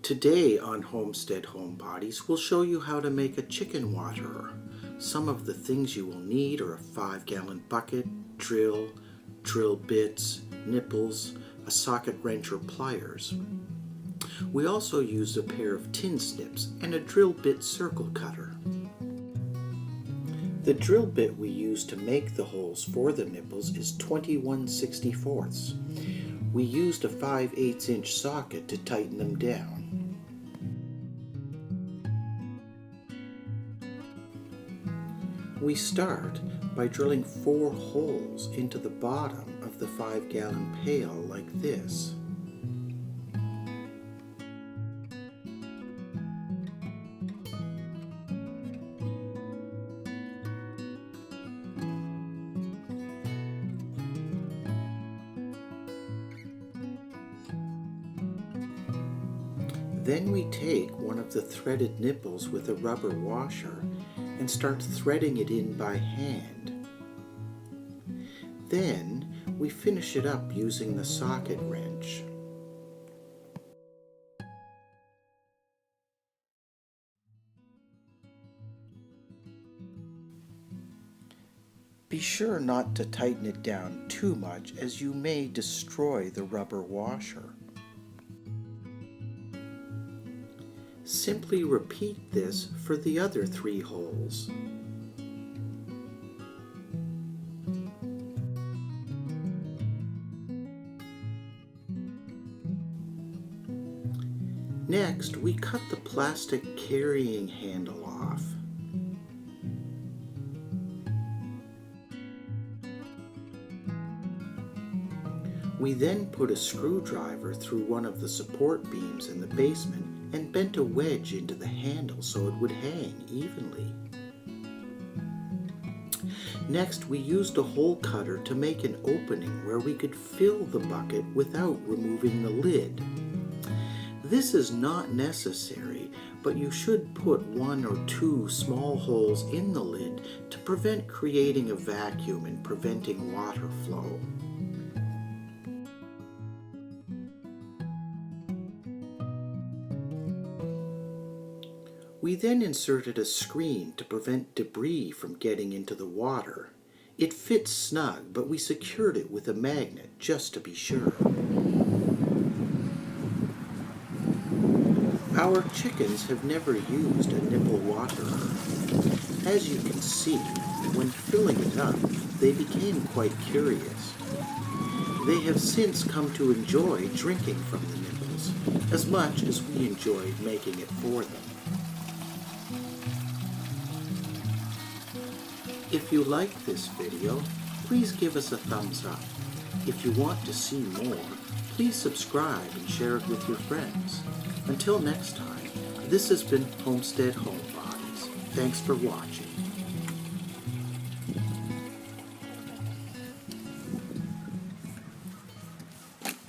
Today on Homestead Homebodies, we'll show you how to make a chicken waterer. Some of the things you will need are a 5-gallon bucket, drill bits, nipples, a socket wrench or pliers. We also use a pair of tin snips and a drill bit circle cutter. The drill bit we use to make the holes for the nipples is 21/64. We used a 5/8 inch socket to tighten them down. We start by drilling 4 holes into the bottom of the 5-gallon pail like this. Then we take one of the threaded nipples with a rubber washer and start threading it in by hand. Then we finish it up using the socket wrench. Be sure not to tighten it down too much, as you may destroy the rubber washer. Simply repeat this for the other 3 holes. Next, we cut the plastic carrying handle off. We then put a screwdriver through one of the support beams in the basement and bent a wedge into the handle so it would hang evenly. Next, we used a hole cutter to make an opening where we could fill the bucket without removing the lid. This is not necessary, but you should put 1 or 2 small holes in the lid to prevent creating a vacuum and preventing water flow. We then inserted a screen to prevent debris from getting into the water. It fits snug, but we secured it with a magnet just to be sure. Our chickens have never used a nipple waterer. As you can see, when filling it up, they became quite curious. They have since come to enjoy drinking from the nipples, as much as we enjoyed making it for them. If you like this video, please give us a thumbs up. If you want to see more, please subscribe and share it with your friends. Until next time, this has been Homestead Homebodies. Thanks for watching.